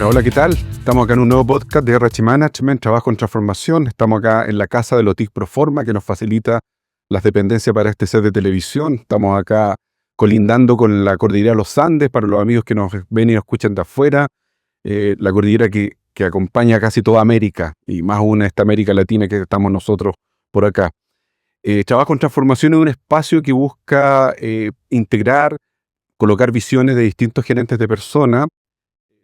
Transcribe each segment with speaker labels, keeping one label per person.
Speaker 1: Bueno, hola, ¿qué tal? Estamos acá en un nuevo podcast de RH Management, Trabajo en Transformación. Estamos acá en la casa de Lotic Proforma, que nos facilita las dependencias para este set de televisión. Estamos acá colindando con la cordillera de los Andes, para los amigos que nos ven y nos escuchan de afuera. La cordillera que acompaña casi toda América, y más aún esta América Latina que estamos nosotros por acá. Trabajo en Transformación es un espacio que busca integrar, colocar visiones de distintos gerentes de personas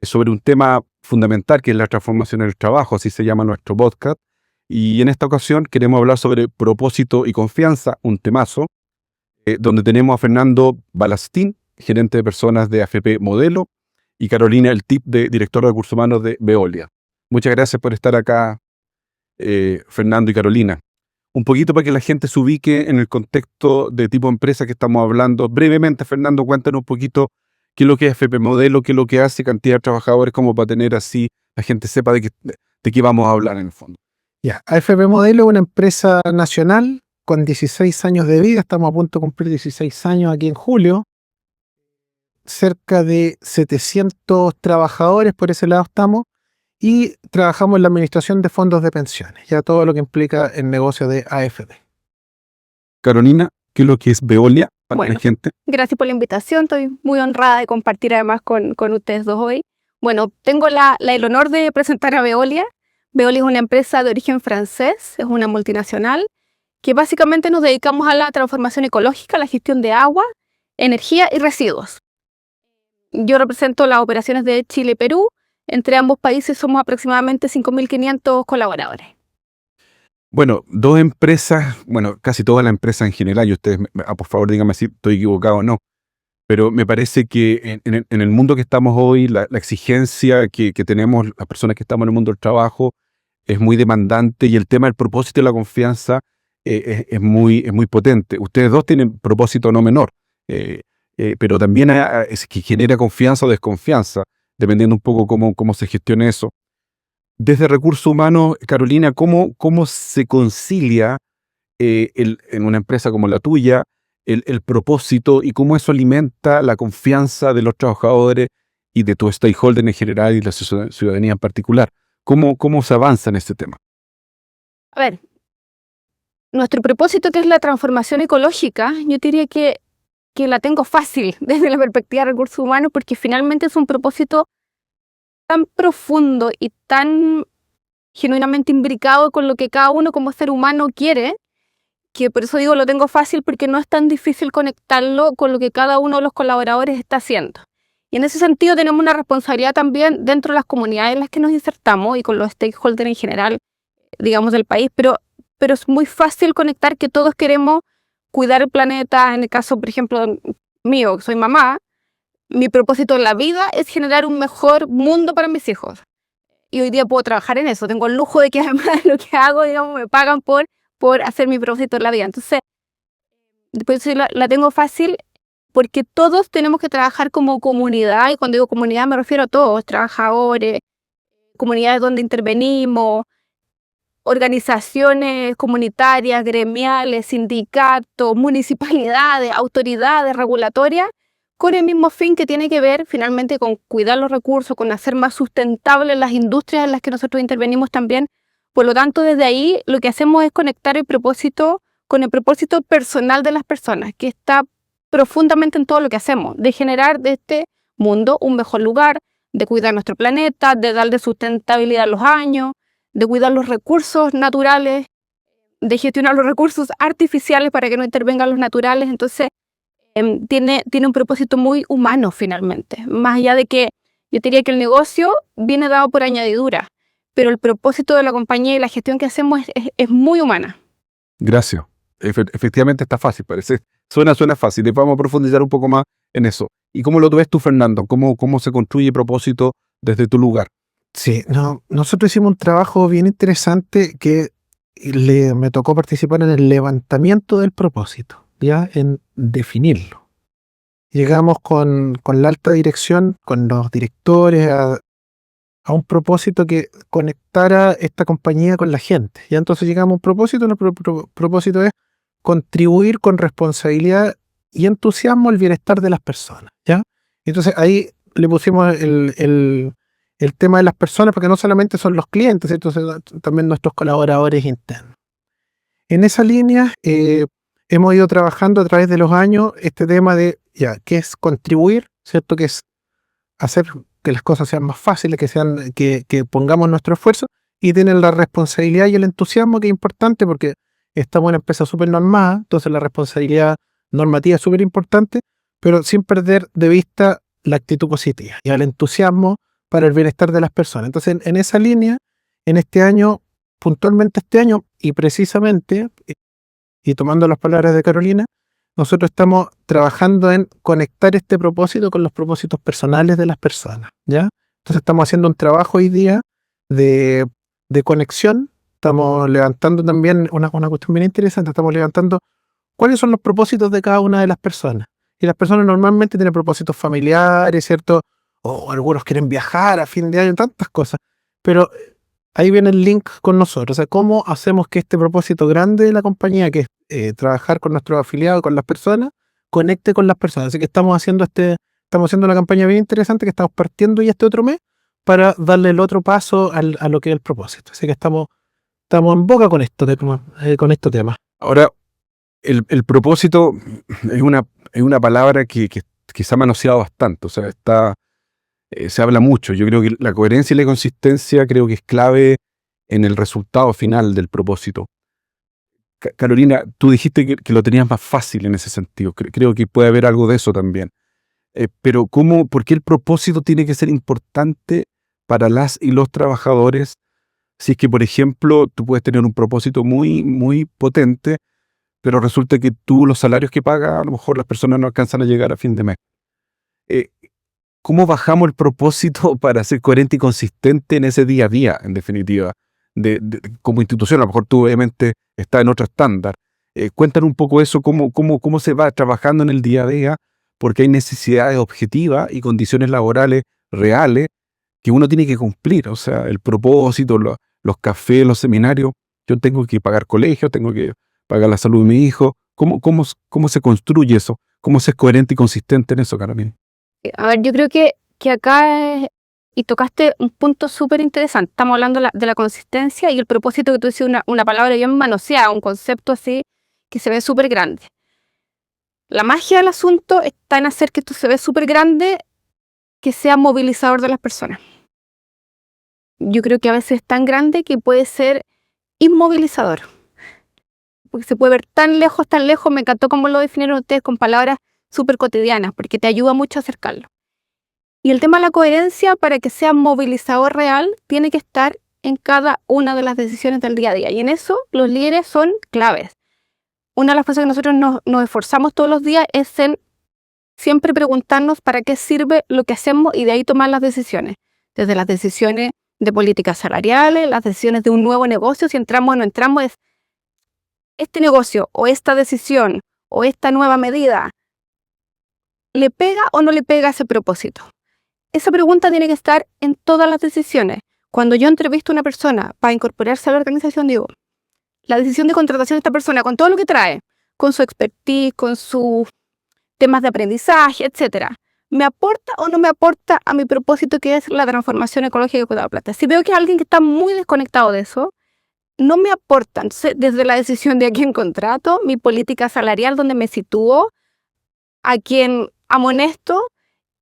Speaker 1: sobre un tema fundamental que es la transformación en el trabajo, así se llama nuestro podcast. Y en esta ocasión queremos hablar sobre propósito y confianza, un temazo, donde tenemos a Fernando Balastín, gerente de personas de AFP Modelo, y Carolina El Tip, directora de recursos humanos de Veolia. Muchas gracias por estar acá, Fernando y Carolina. Un poquito para que la gente se ubique en el contexto de tipo de empresa que estamos hablando. Brevemente, Fernando, cuéntanos un poquito qué es lo que es AFP Modelo, qué es lo que hace, cantidad de trabajadores, como para tener así la gente sepa de qué vamos a hablar en el fondo.
Speaker 2: Ya, AFP Modelo es una empresa nacional con 16 años de vida. Estamos a punto de cumplir 16 años aquí en julio. Cerca de 700 trabajadores, por ese lado estamos. Y trabajamos en la administración de fondos de pensiones, ya todo lo que implica el negocio de AFP.
Speaker 1: Carolina, ¿qué es lo que es Veolia para la gente?
Speaker 3: Gracias por la invitación. Estoy muy honrada de compartir además con ustedes dos hoy. Bueno, tengo el honor de presentar a Veolia. Veolia es una empresa de origen francés, es una multinacional, que básicamente nos dedicamos a la transformación ecológica, la gestión de agua, energía y residuos. Yo represento las operaciones de Chile y Perú. Entre ambos países somos aproximadamente 5.500 colaboradores.
Speaker 1: Bueno, dos empresas, casi toda la empresa en general, y ustedes, por favor, díganme si estoy equivocado o no, pero me parece que en el mundo que estamos hoy, la exigencia que tenemos las personas que estamos en el mundo del trabajo es muy demandante, y el tema del propósito y la confianza es muy potente. Ustedes dos tienen propósito no menor, pero también es que genera confianza o desconfianza, dependiendo un poco cómo se gestione eso. Desde recursos humanos, Carolina, ¿cómo se concilia en una empresa como la tuya el propósito, y cómo eso alimenta la confianza de los trabajadores y de tu stakeholder en general y la ciudadanía en particular? ¿Cómo se avanza en este tema?
Speaker 3: A ver, nuestro propósito, que es la transformación ecológica, yo diría que la tengo fácil desde la perspectiva de recursos humanos, porque finalmente es un propósito tan profundo y tan genuinamente imbricado con lo que cada uno como ser humano quiere, que por eso digo lo tengo fácil, porque no es tan difícil conectarlo con lo que cada uno de los colaboradores está haciendo. Y en ese sentido tenemos una responsabilidad también dentro de las comunidades en las que nos insertamos y con los stakeholders en general, digamos, del país, pero es muy fácil conectar que todos queremos cuidar el planeta. En el caso, por ejemplo, mío, que soy mamá, mi propósito en la vida es generar un mejor mundo para mis hijos. Y hoy día puedo trabajar en eso. Tengo el lujo de que además de lo que hago, digamos, me pagan por hacer mi propósito en la vida. Entonces, después la tengo fácil, porque todos tenemos que trabajar como comunidad. Y cuando digo comunidad me refiero a todos, trabajadores, comunidades donde intervenimos, organizaciones comunitarias, gremiales, sindicatos, municipalidades, autoridades regulatorias, con el mismo fin, que tiene que ver finalmente con cuidar los recursos, con hacer más sustentables las industrias en las que nosotros intervenimos también. Por lo tanto, desde ahí lo que hacemos es conectar el propósito con el propósito personal de las personas, que está profundamente en todo lo que hacemos, de generar de este mundo un mejor lugar, de cuidar nuestro planeta, de darle sustentabilidad a los años, de cuidar los recursos naturales, de gestionar los recursos artificiales para que no intervengan los naturales. Entonces, tiene un propósito muy humano finalmente, más allá de que yo diría que el negocio viene dado por añadidura, pero el propósito de la compañía y la gestión que hacemos es muy humana.
Speaker 1: Gracias. Efectivamente está fácil, parece. Suena fácil. Y vamos a profundizar un poco más en eso. ¿Y cómo lo ves tú, Fernando? ¿Cómo se construye propósito desde tu lugar?
Speaker 2: Sí, nosotros hicimos un trabajo bien interesante que me tocó participar en el levantamiento del propósito, ya en definirlo. Llegamos con la alta dirección, con los directores, a un propósito que conectara esta compañía con la gente. Ya entonces llegamos a un propósito. Nuestro propósito es contribuir con responsabilidad y entusiasmo al bienestar de las personas, ¿ya? Entonces ahí le pusimos el el tema de las personas, porque no solamente son los clientes, ¿cierto? También nuestros colaboradores internos. En esa línea hemos ido trabajando a través de los años este tema de, ¿qué es contribuir? ¿Cierto? Que es hacer que las cosas sean más fáciles, que pongamos nuestro esfuerzo, y tienen la responsabilidad y el entusiasmo, que es importante porque estamos en una empresa súper normada, entonces la responsabilidad normativa es súper importante, pero sin perder de vista la actitud positiva y el entusiasmo para el bienestar de las personas. Entonces, en esa línea, en este año, puntualmente este año, y precisamente, y tomando las palabras de Carolina, nosotros estamos trabajando en conectar este propósito con los propósitos personales de las personas, ¿ya? Entonces estamos haciendo un trabajo hoy día de conexión. Estamos levantando también una cuestión bien interesante. Estamos levantando cuáles son los propósitos de cada una de las personas. Y las personas normalmente tienen propósitos familiares, ¿cierto? O algunos quieren viajar a fin de año, tantas cosas. Pero ahí viene el link con nosotros. O sea, cómo hacemos que este propósito grande de la compañía, que es trabajar con nuestros afiliados, con las personas, conecte con las personas. Así que estamos haciendo una campaña bien interesante que estamos partiendo ya este otro mes para darle el otro paso a lo que es el propósito. Así que estamos en boca con esto, con estos temas.
Speaker 1: Ahora, el propósito es una palabra que se ha manoseado bastante, o sea, se habla mucho. Yo creo que la coherencia y la consistencia creo que es clave en el resultado final del propósito. Carolina, tú dijiste que lo tenías más fácil en ese sentido. Creo que puede haber algo de eso también. Pero ¿por qué el propósito tiene que ser importante para las y los trabajadores? Si es que, por ejemplo, tú puedes tener un propósito muy, muy potente, pero resulta que los salarios que pagas, a lo mejor las personas no alcanzan a llegar a fin de mes. ¿Cómo bajamos el propósito para ser coherente y consistente en ese día a día, en definitiva? Como institución, a lo mejor tú obviamente estás en otro estándar. Cuéntanos un poco eso, cómo se va trabajando en el día a día, porque hay necesidades objetivas y condiciones laborales reales que uno tiene que cumplir. O sea, el propósito, los cafés, los seminarios, yo tengo que pagar colegio, tengo que pagar la salud de mi hijo. ¿Cómo se construye eso? ¿Cómo se es coherente y consistente en eso, Carolina?
Speaker 3: A ver, yo creo que acá y tocaste un punto súper interesante. Estamos hablando de la consistencia y el propósito, que tú dices, una palabra bien manoseada, un concepto así que se ve súper grande. La magia del asunto está en hacer que esto se ve súper grande, que sea movilizador de las personas. Yo creo que a veces es tan grande que puede ser inmovilizador. Porque se puede ver tan lejos. Me encantó cómo lo definieron ustedes con palabras súper cotidianas, porque te ayuda mucho a acercarlo. Y el tema de la coherencia, para que sea movilizador real, tiene que estar en cada una de las decisiones del día a día. Y en eso los líderes son claves. Una de las cosas que nosotros nos esforzamos todos los días es en siempre preguntarnos para qué sirve lo que hacemos y de ahí tomar las decisiones. Desde las decisiones de políticas salariales, las decisiones de un nuevo negocio, si entramos o no entramos, es este negocio o esta decisión o esta nueva medida, ¿le pega o no le pega a ese propósito? Esa pregunta tiene que estar en todas las decisiones. Cuando yo entrevisto a una persona para incorporarse a la organización, digo, la decisión de contratación de esta persona, con todo lo que trae, con su expertise, con sus temas de aprendizaje, etcétera, ¿me aporta o no me aporta a mi propósito, que es la transformación ecológica de Cuidado Plata? Si veo que es alguien que está muy desconectado de eso, no me aporta. Entonces, desde la decisión de a quién contrato, mi política salarial, donde me sitúo, a quién amonesto,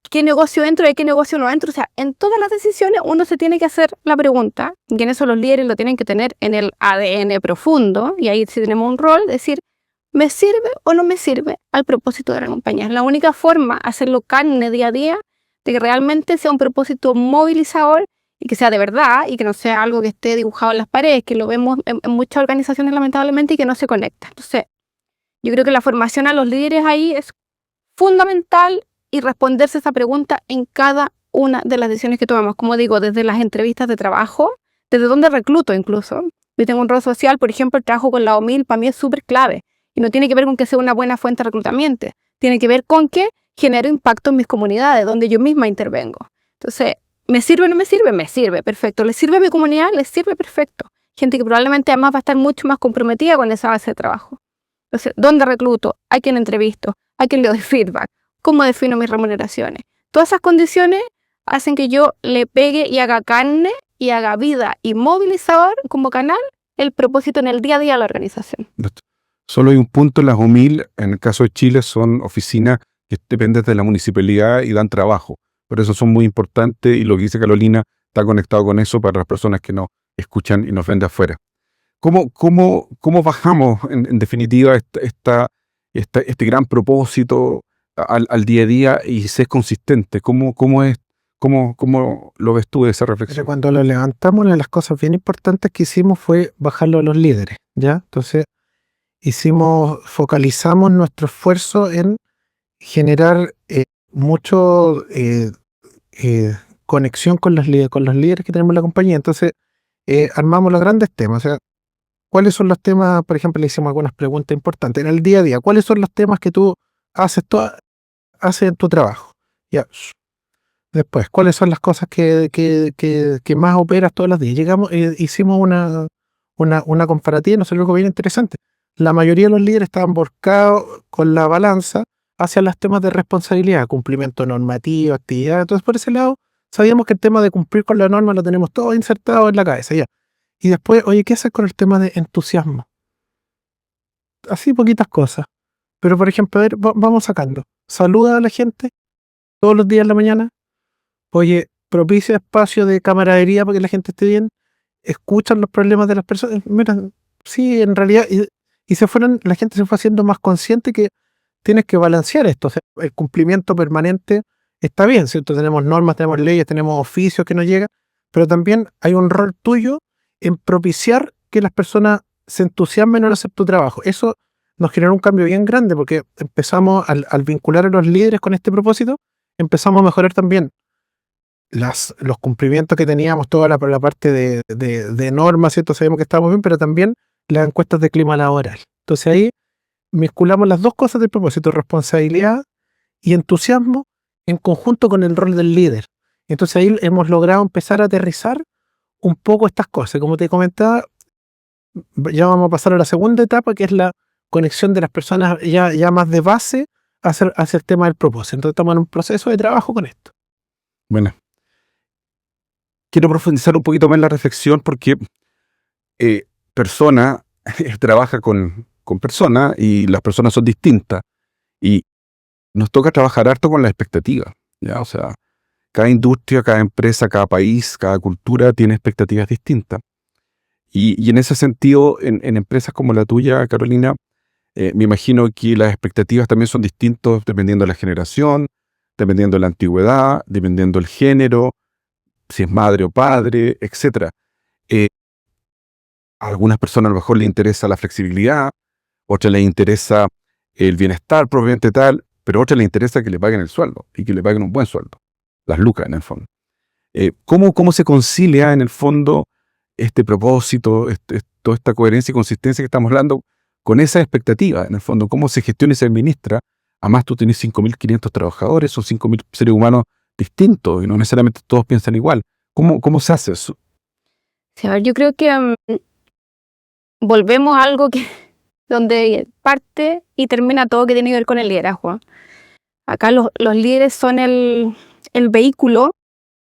Speaker 3: qué negocio entro y qué negocio no entro. O sea, en todas las decisiones uno se tiene que hacer la pregunta, y en eso los líderes lo tienen que tener en el ADN profundo, y ahí sí tenemos un rol, decir, ¿me sirve o no me sirve al propósito de la compañía? Es la única forma, hacerlo carne día a día, de que realmente sea un propósito movilizador y que sea de verdad y que no sea algo que esté dibujado en las paredes, que lo vemos en muchas organizaciones lamentablemente y que no se conecta. Entonces, yo creo que la formación a los líderes ahí es fundamental, y responderse esa pregunta en cada una de las decisiones que tomamos. Como digo, desde las entrevistas de trabajo, desde donde recluto incluso. Yo tengo un rol social, por ejemplo, el trabajo con la OMIL para mí es súper clave. Y no tiene que ver con que sea una buena fuente de reclutamiento. Tiene que ver con que genero impacto en mis comunidades, donde yo misma intervengo. Entonces, ¿me sirve o no me sirve? Me sirve, perfecto. ¿Le sirve a mi comunidad? Le sirve, perfecto. Gente que probablemente además va a estar mucho más comprometida con esa base de trabajo. Entonces, ¿dónde recluto? ¿A quién entrevisto? ¿A quién le doy feedback? ¿Cómo defino mis remuneraciones? Todas esas condiciones hacen que yo le pegue y haga carne y haga vida y movilizador como canal el propósito en el día a día de la organización.
Speaker 1: Solo hay un punto, las OMIL, en el caso de Chile, son oficinas que dependen de la municipalidad y dan trabajo. Por eso son muy importantes y lo que dice Carolina está conectado con eso para las personas que nos escuchan y nos ven de afuera. ¿Cómo bajamos, en definitiva, este gran propósito al día a día y ser consistente? ¿Cómo lo ves tú de esa
Speaker 2: Pero
Speaker 1: reflexión?
Speaker 2: cuando lo levantamos, una de las cosas bien importantes que hicimos fue bajarlo a los líderes, ¿ya? Entonces, focalizamos nuestro esfuerzo en generar mucho conexión con los líderes que tenemos en la compañía. Entonces, armamos los grandes temas. O sea, ¿cuáles son los temas? Por ejemplo, le hicimos algunas preguntas importantes en el día a día. ¿Cuáles son los temas que tú haces en tu trabajo? Ya. Después, ¿cuáles son las cosas que más operas todos los días? Hicimos una comparativa y nos salió algo bien interesante. La mayoría de los líderes estaban volcados con la balanza hacia los temas de responsabilidad, cumplimiento normativo, actividad. Entonces, por ese lado, sabíamos que el tema de cumplir con la norma lo tenemos todo insertado en la cabeza ya. Y después, oye, ¿qué hacer con el tema de entusiasmo? Así poquitas cosas. Pero, por ejemplo, a ver, vamos sacando. Saluda a la gente todos los días en la mañana. Oye, propicia espacio de camaradería para que la gente esté bien. Escuchan los problemas de las personas. Mira, sí, en realidad, la gente se fue haciendo más consciente que tienes que balancear esto. O sea, el cumplimiento permanente está bien, ¿cierto? Tenemos normas, tenemos leyes, tenemos oficios que nos llegan, pero también hay un rol tuyo en propiciar que las personas se entusiasmen en hacer tu trabajo. Eso nos generó un cambio bien grande porque empezamos, al vincular a los líderes con este propósito, empezamos a mejorar también los cumplimientos que teníamos, toda la parte de normas, ¿cierto? Sabemos que estábamos bien, pero también las encuestas de clima laboral. Entonces ahí mezclamos las dos cosas del propósito, responsabilidad y entusiasmo en conjunto con el rol del líder. Entonces ahí hemos logrado empezar a aterrizar un poco estas cosas. Como te comentaba, ya vamos a pasar a la segunda etapa, que es la conexión de las personas ya más de base hacia el tema del propósito. Entonces estamos en un proceso de trabajo con esto.
Speaker 1: Bueno, quiero profundizar un poquito más en la reflexión porque persona trabaja con personas y las personas son distintas y nos toca trabajar harto con las expectativas, ¿ya? O sea, cada industria, cada empresa, cada país, cada cultura tiene expectativas distintas. Y en ese sentido, en empresas como la tuya, Carolina, me imagino que las expectativas también son distintas dependiendo de la generación, dependiendo de la antigüedad, dependiendo del género, si es madre o padre, etc. A algunas personas a lo mejor les interesa la flexibilidad, otras les interesa el bienestar propiamente tal, pero a otras les interesa que le paguen el sueldo y que le paguen un buen sueldo, las lucas en el fondo. ¿Cómo se concilia en el fondo este propósito, toda esta coherencia y consistencia que estamos hablando con esa expectativa? En el fondo, ¿cómo se gestiona y se administra? Además, tú tienes 5.500 trabajadores, son 5.000 seres humanos distintos y no necesariamente todos piensan igual. ¿Cómo se hace eso?
Speaker 3: Sí, a ver, yo creo que volvemos a algo donde parte y termina todo que tiene que ver con el liderazgo. Acá los líderes son el vehículo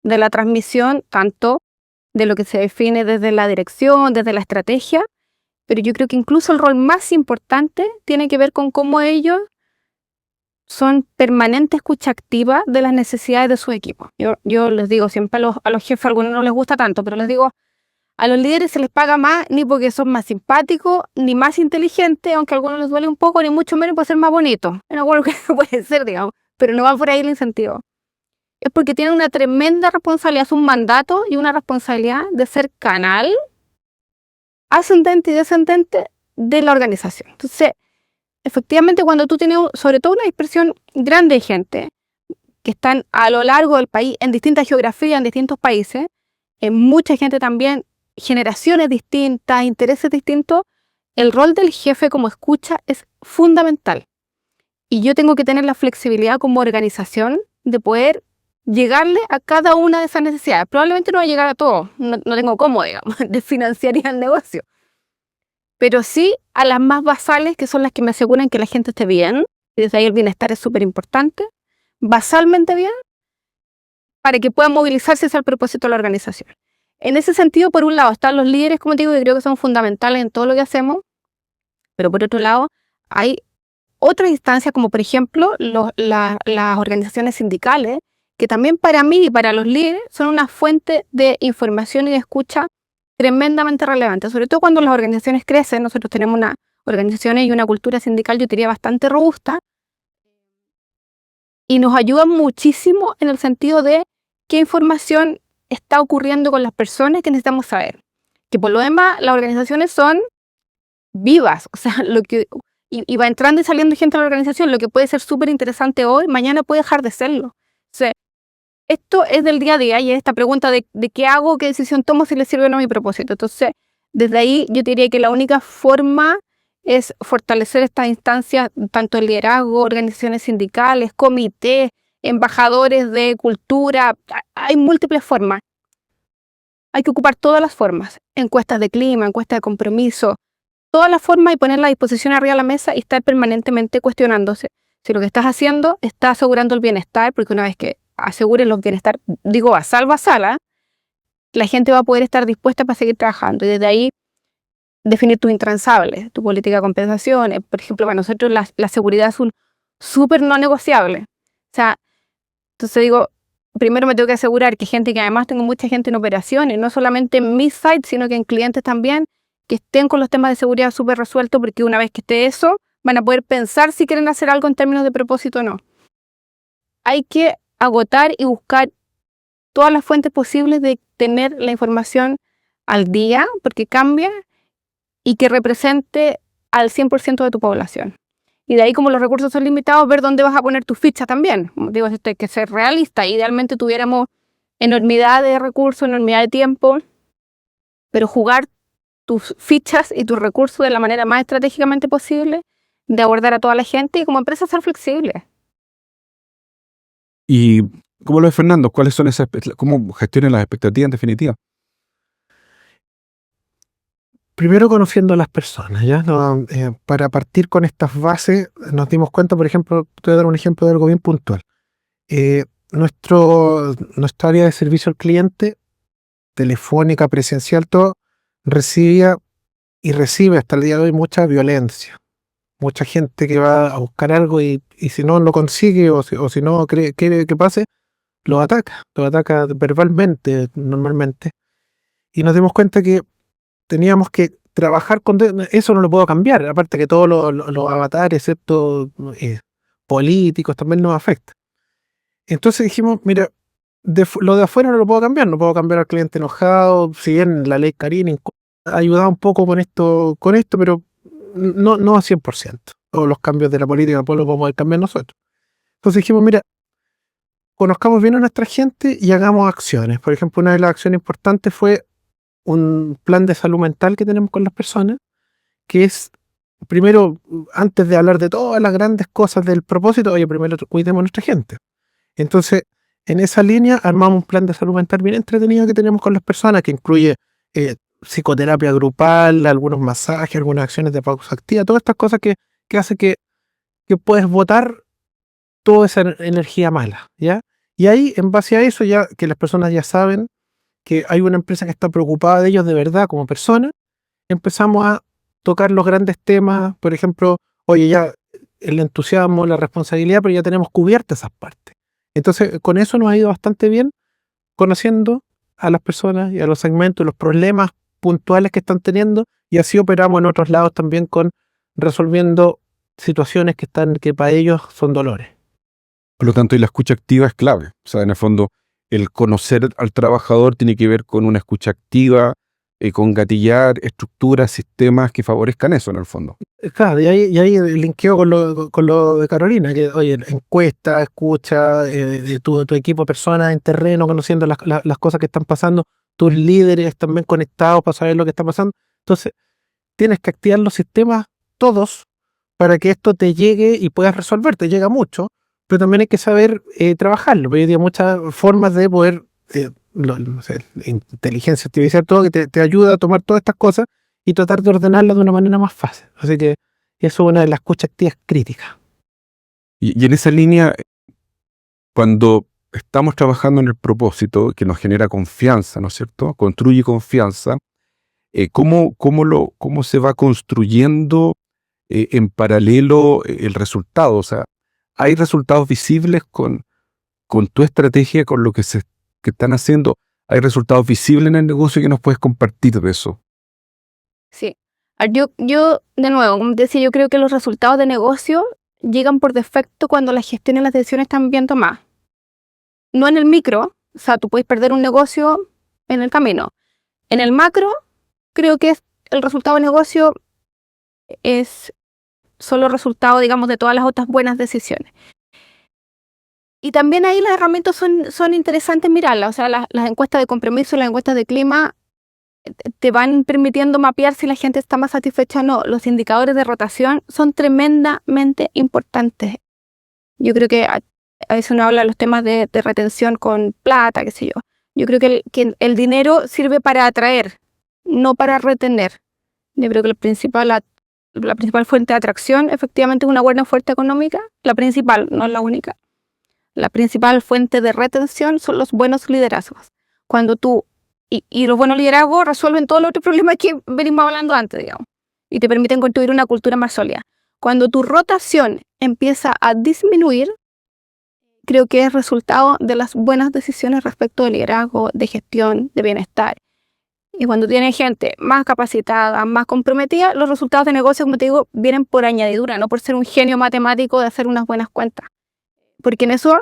Speaker 3: de la transmisión, tanto de lo que se define desde la dirección, desde la estrategia, pero yo creo que incluso el rol más importante tiene que ver con cómo ellos son permanente escucha activa de las necesidades de su equipo. Yo les digo siempre a los jefes, a algunos no les gusta tanto, pero les digo, a los líderes se les paga más ni porque son más simpáticos, ni más inteligentes, aunque a algunos les duele un poco, ni mucho menos por ser más bonitos. En algo que puede ser, digamos, pero no va por ahí el incentivo. Es porque tienen una tremenda responsabilidad, es un mandato y una responsabilidad de ser canal ascendente y descendente de la organización. Entonces, efectivamente, cuando tú tienes sobre todo una dispersión grande de gente que están a lo largo del país, en distintas geografías, en distintos países, mucha gente también, generaciones distintas, intereses distintos, el rol del jefe como escucha es fundamental. Y yo tengo que tener la flexibilidad como organización de poder llegarle a cada una de esas necesidades. Probablemente no va a llegar a todo, no tengo cómo, digamos, desfinanciaría el negocio. Pero sí a las más basales, que son las que me aseguran que la gente esté bien, y desde ahí el bienestar es súper importante, basalmente bien, para que puedan movilizarse hacia el propósito de la organización. En ese sentido, por un lado, están los líderes, como te digo, que creo que son fundamentales en todo lo que hacemos, pero por otro lado, hay otras instancias, como por ejemplo las organizaciones sindicales, que también para mí y para los líderes son una fuente de información y de escucha tremendamente relevante, sobre todo cuando las organizaciones crecen. Nosotros tenemos una organizaciones y una cultura sindical, yo diría, bastante robusta, y nos ayudan muchísimo en el sentido de qué información está ocurriendo con las personas que necesitamos saber. Que por lo demás, las organizaciones son vivas, o sea, y va entrando y saliendo gente a la organización, lo que puede ser súper interesante hoy, mañana puede dejar de serlo. O sea, esto es del día a día y es esta pregunta de qué hago, qué decisión tomo, si le sirve o no a mi propósito. Entonces, desde ahí yo diría que la única forma es fortalecer estas instancias, tanto el liderazgo, organizaciones sindicales, comités, embajadores de cultura. Hay múltiples formas. Hay que ocupar todas las formas. Encuestas de clima, encuestas de compromiso, todas las formas, y ponerla a disposición arriba de la mesa y estar permanentemente cuestionándose si lo que estás haciendo está asegurando el bienestar, porque una vez que aseguren el bienestar, digo, a salva sala, la gente va a poder estar dispuesta para seguir trabajando. Y desde ahí definir tus intransables, tu política de compensaciones. Por ejemplo, para nosotros la seguridad es un súper no negociable. O sea, entonces digo, primero me tengo que asegurar que además tengo mucha gente en operaciones, no solamente en mis sites, sino que en clientes también, que estén con los temas de seguridad súper resueltos, porque una vez que esté eso, van a poder pensar si quieren hacer algo en términos de propósito o no. Hay que agotar y buscar todas las fuentes posibles de tener la información al día, porque cambia, y que represente al 100% de tu población. Y de ahí, como los recursos son limitados, ver dónde vas a poner tu ficha también. Como digo, esto hay que ser realista. Idealmente tuviéramos enormidad de recursos, enormidad de tiempo, pero jugar tus fichas y tus recursos de la manera más estratégicamente posible, de abordar a toda la gente, y como empresa ser flexible.
Speaker 1: ¿Y cómo lo ve Fernando? ¿Cuáles son cómo gestionan las expectativas en definitiva?
Speaker 2: Primero conociendo a las personas, ¿ya? No, para partir con estas bases, nos dimos cuenta, por ejemplo, te voy a dar un ejemplo de algo bien puntual. Nuestra área de servicio al cliente, telefónica, presencial, todo, recibía y recibe hasta el día de hoy mucha violencia. Mucha gente que va a buscar algo y si no lo consigue o si no quiere que pase, lo ataca verbalmente normalmente. Y nos dimos cuenta que teníamos que trabajar con eso. No lo puedo cambiar, aparte que todos los avatares, excepto políticos, también nos afecta. Entonces dijimos, mira, lo de afuera no lo puedo cambiar, no puedo cambiar al cliente enojado, si bien la ley Carini ha ayudado un poco con esto, pero no a 100%. O los cambios de la política no lo podemos cambiar nosotros. Entonces dijimos, mira, conozcamos bien a nuestra gente y hagamos acciones. Por ejemplo, una de las acciones importantes fue un plan de salud mental que tenemos con las personas, que es, primero, antes de hablar de todas las grandes cosas del propósito, oye, primero cuidemos a nuestra gente. Entonces, en esa línea armamos un plan de salud mental bien entretenido que tenemos con las personas, que incluye psicoterapia grupal, algunos masajes, algunas acciones de pausa activa, todas estas cosas que hace que puedes botar toda esa energía mala, ¿ya? Y ahí, en base a eso, ya que las personas ya saben que hay una empresa que está preocupada de ellos de verdad como personas, empezamos a tocar los grandes temas. Por ejemplo, oye, ya el entusiasmo, la responsabilidad, pero ya tenemos cubiertas esas partes. Entonces, con eso nos ha ido bastante bien, conociendo a las personas y a los segmentos, los problemas puntuales que están teniendo, y así operamos en otros lados también resolviendo situaciones que para ellos son dolores.
Speaker 1: Por lo tanto, y la escucha activa es clave. O sea, en el fondo, el conocer al trabajador tiene que ver con una escucha activa, con gatillar estructuras, sistemas que favorezcan eso, en el fondo.
Speaker 2: Claro, y ahí linkeo con lo de Carolina, que, oye, encuesta, escucha de tu equipo de personas en terreno, conociendo las cosas que están pasando, tus líderes también conectados para saber lo que está pasando. Entonces, tienes que activar los sistemas todos para que esto te llegue y puedas resolver. Te llega mucho, pero también hay que saber trabajarlo. Porque hay muchas formas de poder, no sé, inteligencia artificial, todo que te ayuda a tomar todas estas cosas y tratar de ordenarlas de una manera más fácil. Así que eso es una de las escuchas activas críticas.
Speaker 1: Y en esa línea, cuando estamos trabajando en el propósito que nos genera confianza, ¿no es cierto? Construye confianza. ¿Cómo se va construyendo en paralelo el resultado? O sea, ¿hay resultados visibles con tu estrategia, con lo que están haciendo? ¿Hay resultados visibles en el negocio que nos puedes compartir de eso?
Speaker 3: Sí. Yo, de nuevo, como te decía, yo creo que los resultados de negocio llegan por defecto cuando la gestión y las decisiones están bien tomadas. No en el micro, o sea, tú puedes perder un negocio en el camino. En el macro, creo que el resultado de negocio es solo resultado, digamos, de todas las otras buenas decisiones. Y también ahí las herramientas son interesantes mirarlas. O sea, las encuestas de compromiso, las encuestas de clima te van permitiendo mapear si la gente está más satisfecha o no. Los indicadores de rotación son tremendamente importantes. Yo creo que a veces uno habla de los temas de retención con plata, qué sé yo. Yo creo que el dinero sirve para atraer, no para retener. Yo creo que la principal fuente de atracción efectivamente es una buena oferta económica. La principal, no es la única. La principal fuente de retención son los buenos liderazgos. Cuando tú y los buenos liderazgos resuelven todos los otros problemas que venimos hablando antes, digamos, y te permiten construir una cultura más sólida. Cuando tu rotación empieza a disminuir, creo que es resultado de las buenas decisiones respecto de liderazgo, de gestión, de bienestar. Y cuando tienes gente más capacitada, más comprometida, los resultados de negocio, como te digo, vienen por añadidura, no por ser un genio matemático de hacer unas buenas cuentas. Porque en eso,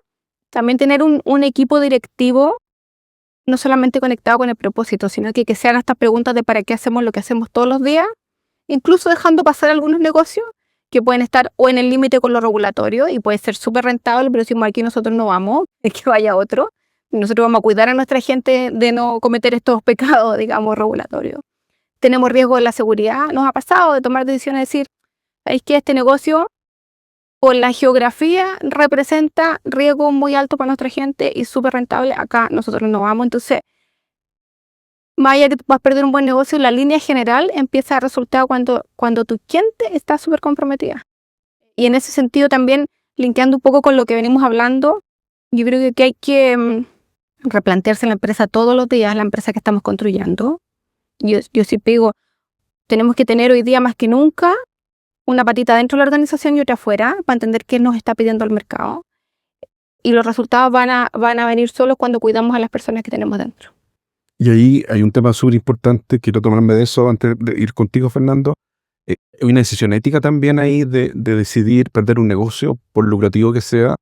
Speaker 3: también tener un equipo directivo no solamente conectado con el propósito, sino que sean estas preguntas de para qué hacemos lo que hacemos todos los días, incluso dejando pasar algunos negocios que pueden estar o en el límite con lo regulatorio y puede ser súper rentable, pero decimos aquí nosotros no vamos, es que vaya otro. Nosotros vamos a cuidar a nuestra gente de no cometer estos pecados, digamos, regulatorios. Tenemos riesgo de la seguridad, nos ha pasado de tomar decisiones, de decir, ¿sabéis que este negocio por la geografía representa riesgo muy alto para nuestra gente y súper rentable? Acá nosotros no vamos. Entonces, más allá que tú vas a perder un buen negocio, la línea general empieza a resultar cuando tu gente está súper comprometida. Y en ese sentido también, linkeando un poco con lo que venimos hablando, yo creo que hay que replantearse la empresa todos los días, la empresa que estamos construyendo. Yo siempre digo, tenemos que tener hoy día más que nunca una patita dentro de la organización y otra afuera para entender qué nos está pidiendo el mercado. Y los resultados van a venir solos cuando cuidamos a las personas que tenemos dentro.
Speaker 1: Y ahí hay un tema súper importante, quiero tomarme de eso antes de ir contigo, Fernando. Hay una decisión ética también ahí de decidir perder un negocio, por lucrativo que sea,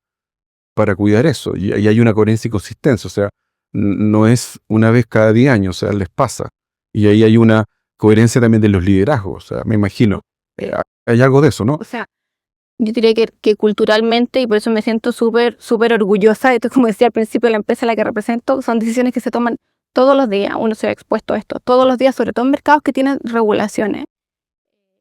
Speaker 1: para cuidar eso. Y ahí hay una coherencia y consistencia. O sea, no es una vez cada 10 años, o sea, les pasa. Y ahí hay una coherencia también de los liderazgos. O sea, me imagino. Hay algo de eso, ¿no?
Speaker 3: O sea, yo diría que culturalmente, y por eso me siento súper orgullosa de esto, como decía al principio, de la empresa a la que represento, son decisiones que se toman todos los días. Uno se ve expuesto a esto todos los días, sobre todo en mercados que tienen regulaciones.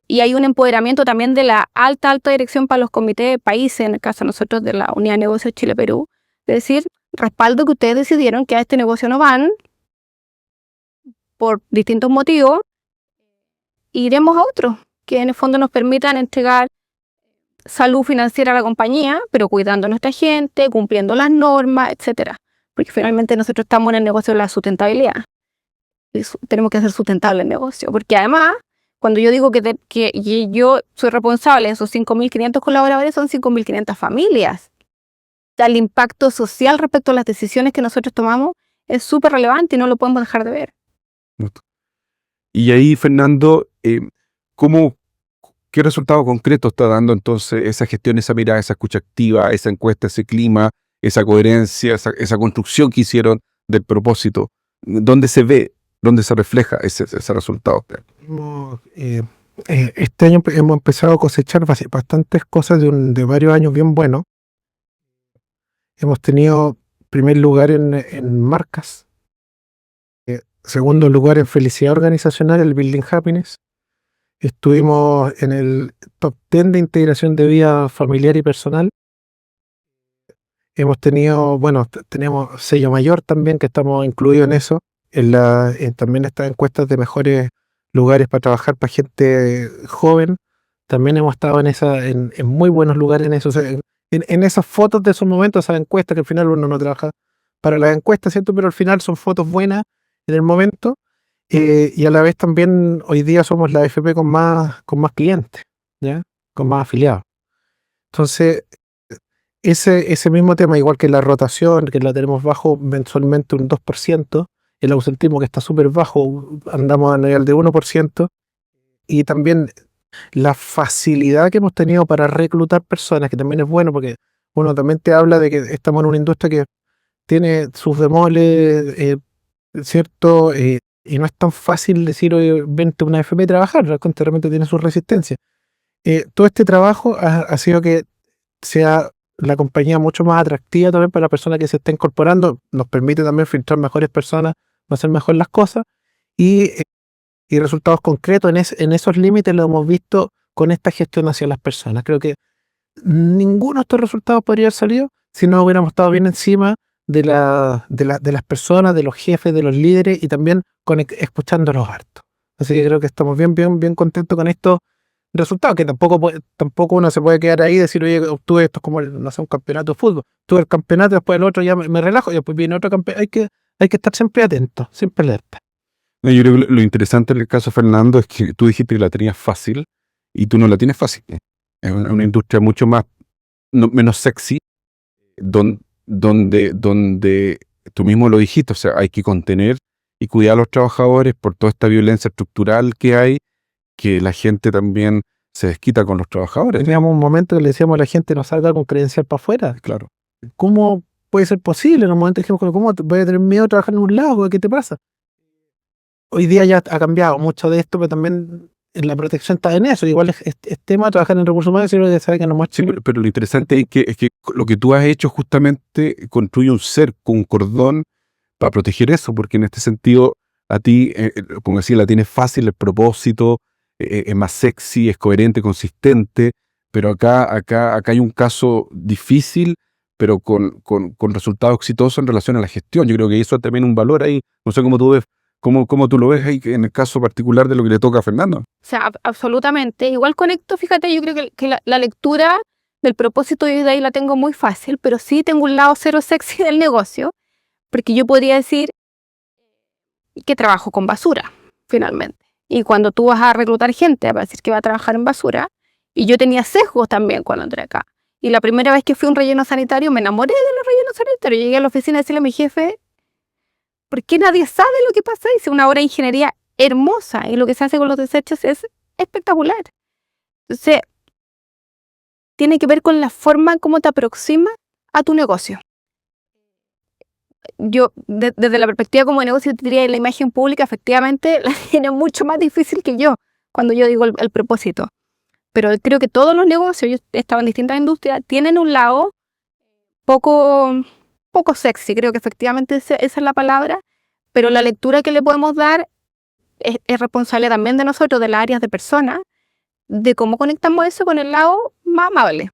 Speaker 3: Y hay un empoderamiento también de la alta dirección para los comités de países, en el caso de nosotros de la Unidad de Negocios Chile-Perú, es decir, respaldo que ustedes decidieron que a este negocio no van por distintos motivos, iremos a otro, que en el fondo nos permitan entregar salud financiera a la compañía, pero cuidando a nuestra gente, cumpliendo las normas, etcétera. Porque finalmente nosotros estamos en el negocio de la sustentabilidad. Tenemos que hacer sustentable el negocio, porque además, cuando yo digo que yo soy responsable de esos 5.500 colaboradores, son 5.500 familias. El impacto social respecto a las decisiones que nosotros tomamos es súper relevante y no lo podemos dejar de ver.
Speaker 1: Y ahí, Fernando, ¿qué resultado concreto está dando entonces esa gestión, esa mirada, esa escucha activa, esa encuesta, ese clima, esa coherencia, esa construcción que hicieron del propósito? ¿Dónde se ve, dónde se refleja ese resultado?
Speaker 2: Este año hemos empezado a cosechar bastantes cosas de varios años bien buenos. Hemos tenido primer lugar en marcas, segundo lugar en felicidad organizacional, el Building Happiness. Estuvimos en el top 10 de integración de vida familiar y personal. Hemos tenido, tenemos sello mayor también, que estamos incluidos en eso. También estas encuestas de mejores lugares para trabajar para gente joven. También hemos estado en muy buenos lugares en eso. O sea, en esas fotos de esos momentos, esas encuestas, que al final uno no trabaja para las encuestas, ¿cierto? Pero al final son fotos buenas en el momento, y a la vez también hoy día somos la AFP con más clientes, ¿ya? Con más afiliados. Entonces, ese mismo tema, igual que la rotación, que la tenemos bajo mensualmente un 2%, el ausentismo que está súper bajo, andamos a nivel de 1%, y también la facilidad que hemos tenido para reclutar personas, que también es bueno, porque uno también te habla de que estamos en una industria que tiene sus bemoles, ¿cierto? Y no es tan fácil decir, oye, vente a una FP a trabajar, realmente tiene su resistencia. Todo este trabajo ha sido que sea la compañía mucho más atractiva también para la persona que se está incorporando, nos permite también filtrar mejores personas, hacer mejor las cosas, y resultados concretos en esos límites lo hemos visto con esta gestión hacia las personas. Creo que ninguno de estos resultados podría haber salido si no hubiéramos estado bien encima de las personas, de los jefes, de los líderes, y también escuchándolos harto. Así que creo que estamos bien contentos con estos resultados, que tampoco uno se puede quedar ahí y decir, oye, obtuve esto como no sé, un campeonato de fútbol. Tuve el campeonato, después el otro ya me relajo, y después viene otro campeonato. Hay que estar siempre atentos, siempre alerta.
Speaker 1: No, yo creo que lo interesante en el caso de Fernando es que tú dijiste que la tenías fácil y tú no la tienes fácil. Es una industria mucho menos sexy, donde tú mismo lo dijiste, o sea, hay que contener y cuidar a los trabajadores por toda esta violencia estructural que hay, que la gente también se desquita con los trabajadores.
Speaker 2: Teníamos un momento que le decíamos a la gente, no salga con credencial para afuera.
Speaker 1: Claro.
Speaker 2: ¿Cómo puede ser posible? En un momento dijimos, ¿cómo voy a tener miedo de trabajar en un lago? ¿Qué te pasa? Hoy día ya ha cambiado mucho de esto, pero también en la protección está en eso. Igual es tema de trabajar en recursos humanos, y de saber que no más.
Speaker 1: Sí, pero lo interesante es que lo que tú has hecho justamente construye un cerco, un cordón para proteger eso, porque en este sentido a ti, como decía, la tienes fácil, el propósito es más sexy, es coherente, consistente, pero acá hay un caso difícil, pero con resultados exitosos en relación a la gestión. Yo creo que eso es también un valor ahí. No sé cómo tú ves. ¿Cómo tú lo ves ahí en el caso particular de lo que le toca a Fernando?
Speaker 3: O sea, absolutamente. Igual conecto, fíjate, yo creo que la lectura del propósito yo de ahí la tengo muy fácil, pero sí tengo un lado cero sexy del negocio, porque yo podría decir que trabajo con basura, finalmente. Y cuando tú vas a reclutar gente, va a decir que va a trabajar en basura, y yo tenía sesgos también cuando entré acá. Y la primera vez que fui a un relleno sanitario, me enamoré de los rellenos sanitarios. Llegué a la oficina a decirle a mi jefe, ¿por qué nadie sabe lo que pasa? Hice una obra de ingeniería hermosa y lo que se hace con los desechos es espectacular. Entonces, tiene que ver con la forma en cómo te aproximas a tu negocio. Yo, desde la perspectiva como negocio, te diría que la imagen pública efectivamente la tiene mucho más difícil que yo cuando yo digo el propósito. Pero creo que todos los negocios, yo he estado en distintas industrias, tienen un lado poco sexy, creo que efectivamente esa es la palabra, pero la lectura que le podemos dar es responsable también de nosotros, de las áreas de personas, de cómo conectamos eso con el lado más amable.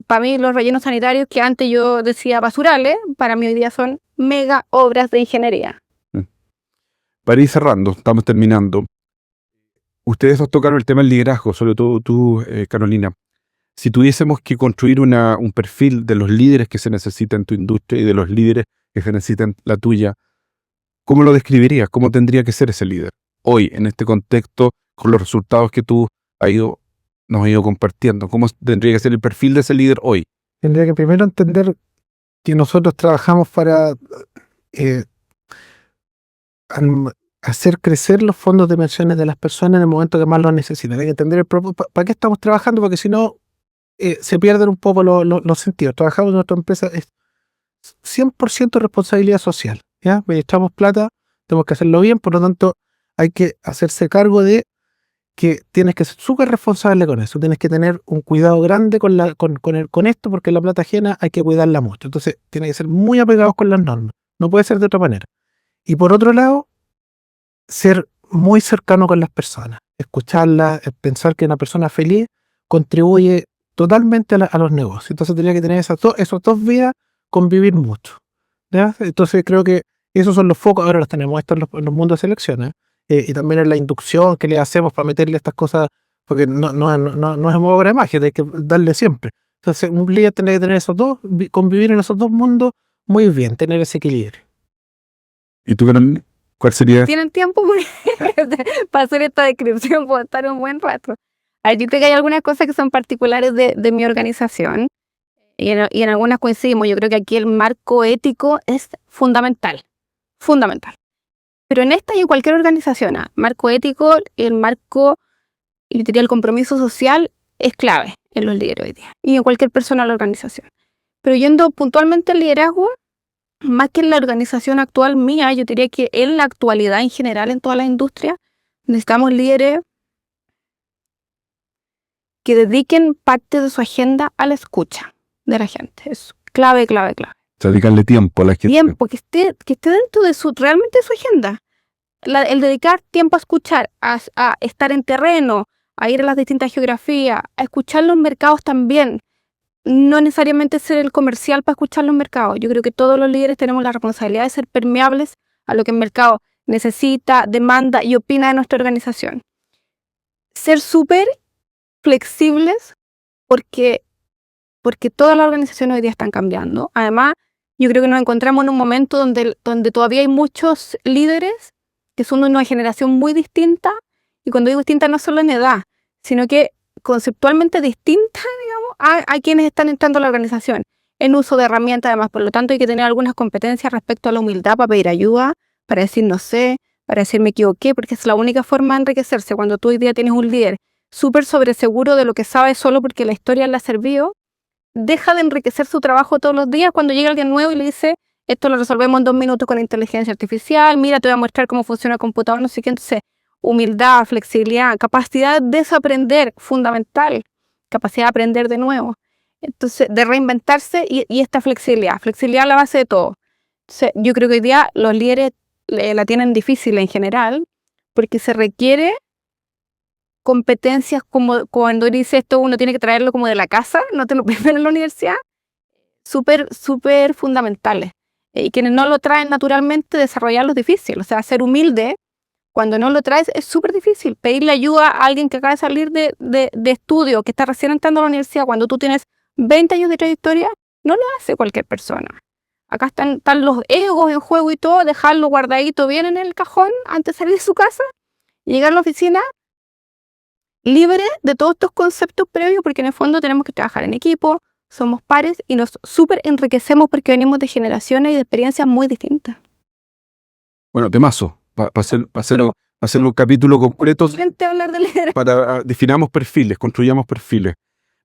Speaker 3: Para mí los rellenos sanitarios que antes yo decía basurales, para mí hoy día son mega obras de ingeniería.
Speaker 1: Para ir cerrando, estamos terminando. Ustedes nos tocaron el tema del liderazgo, sobre todo tú, Carolina. Si tuviésemos que construir un perfil de los líderes que se necesitan en tu industria y de los líderes que se necesitan en la tuya, ¿cómo lo describirías? ¿Cómo tendría que ser ese líder hoy, en este contexto, con los resultados que tú nos has ido compartiendo? ¿Cómo tendría que ser el perfil de ese líder hoy?
Speaker 2: Tendría que primero entender que nosotros trabajamos para hacer crecer los fondos de pensiones de las personas en el momento que más lo necesitan. Hay que entender para qué estamos trabajando, porque si no, se pierden un poco los sentidos. Trabajamos en nuestra empresa, es 100% responsabilidad social, ¿ya? Administramos plata, tenemos que hacerlo bien, por lo tanto, hay que hacerse cargo de que tienes que ser súper responsable con eso. Tienes que tener un cuidado grande con esto, porque la plata ajena hay que cuidarla mucho. Entonces, tienes que ser muy apegados con las normas. No puede ser de otra manera. Y por otro lado, ser muy cercano con las personas. Escucharlas, pensar que una persona feliz contribuye totalmente a los negocios. Entonces, tenía que tener esas dos vías, convivir mucho, ¿ya? Entonces, creo que esos son los focos. Ahora los tenemos estos en los mundos de selecciones. Y también en la inducción que le hacemos para meterle estas cosas, porque no es obra de magia, hay que darle siempre. Entonces, un líder tiene que tener esos dos, convivir en esos dos mundos muy bien, tener ese equilibrio.
Speaker 1: ¿Y tú, Carolina? ¿Cuál sería?
Speaker 3: ¿Tienen tiempo para hacer esta descripción? Puedo estar un buen rato. A ver, yo creo que hay algunas cosas que son particulares de mi organización y en algunas coincidimos. Yo creo que aquí el marco ético es fundamental. Fundamental. Pero en esta y en cualquier organización, marco ético, el marco, yo diría el compromiso social es clave en los líderes hoy día y en cualquier persona de la organización. Pero yendo puntualmente al liderazgo, más que en la organización actual mía, yo diría que en la actualidad en general en toda la industria necesitamos líderes que dediquen parte de su agenda a la escucha de la gente. Es clave, clave, clave.
Speaker 1: Dedicarle tiempo a la gente.
Speaker 3: Tiempo, que esté dentro de realmente de su agenda. El dedicar tiempo a escuchar, a estar en terreno, a ir a las distintas geografías, a escuchar los mercados también. No necesariamente ser el comercial para escuchar los mercados. Yo creo que todos los líderes tenemos la responsabilidad de ser permeables a lo que el mercado necesita, demanda y opina de nuestra organización. Ser súper flexibles porque todas las organizaciones hoy día están cambiando. Además, yo creo que nos encontramos en un momento donde todavía hay muchos líderes que son de una generación muy distinta, y cuando digo distinta no solo en edad, sino que conceptualmente distinta, digamos, a quienes están entrando a la organización, en uso de herramientas además. Por lo tanto, hay que tener algunas competencias respecto a la humildad para pedir ayuda, para decir no sé, para decir me equivoqué, porque es la única forma de enriquecerse. Cuando tú hoy día tienes un líder súper sobreseguro de lo que sabe solo porque la historia le ha servido, deja de enriquecer su trabajo todos los días cuando llega alguien nuevo y le dice esto lo resolvemos en 2 minutos con inteligencia artificial, mira, te voy a mostrar cómo funciona el computador, no sé qué. Entonces, humildad, flexibilidad, capacidad de desaprender, fundamental, capacidad de aprender de nuevo. Entonces, de reinventarse y esta flexibilidad a la base de todo. Entonces, yo creo que hoy día los líderes la tienen difícil en general porque se requiere competencias como cuando dice esto uno tiene que traerlo como de la casa, no te lo primero en la universidad, súper, súper fundamentales. Y quienes no lo traen naturalmente, desarrollarlo es difícil. O sea, ser humilde, cuando no lo traes, es súper difícil. Pedirle ayuda a alguien que acaba de salir de estudio, que está recién entrando a la universidad, cuando tú tienes 20 años de trayectoria, no lo hace cualquier persona. Acá están los egos en juego y todo, dejarlo guardadito bien en el cajón antes de salir de su casa, llegar a la oficina libre de todos estos conceptos previos, porque en el fondo tenemos que trabajar en equipo, somos pares y nos súper enriquecemos porque venimos de generaciones y de experiencias muy distintas.
Speaker 1: Bueno, temazo. Para hacer un capítulo completo
Speaker 3: Hablar de liderazgo.
Speaker 1: para definamos perfiles, construyamos perfiles.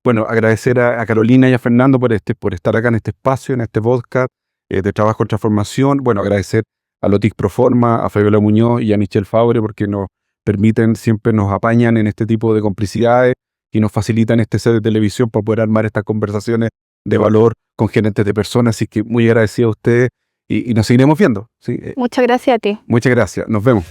Speaker 1: Bueno, agradecer a Carolina y a Fernando por estar acá en este espacio, en este podcast de trabajo en transformación. Bueno, agradecer a Lotic Proforma, a Fabiola Muñoz y a Michelle Fabre porque nos permiten, siempre nos apañan en este tipo de complicidades y nos facilitan este set de televisión para poder armar estas conversaciones de valor con gerentes de personas. Así que muy agradecido a ustedes y nos seguiremos viendo. ¿Sí?
Speaker 3: Muchas gracias a ti.
Speaker 1: Muchas gracias. Nos vemos.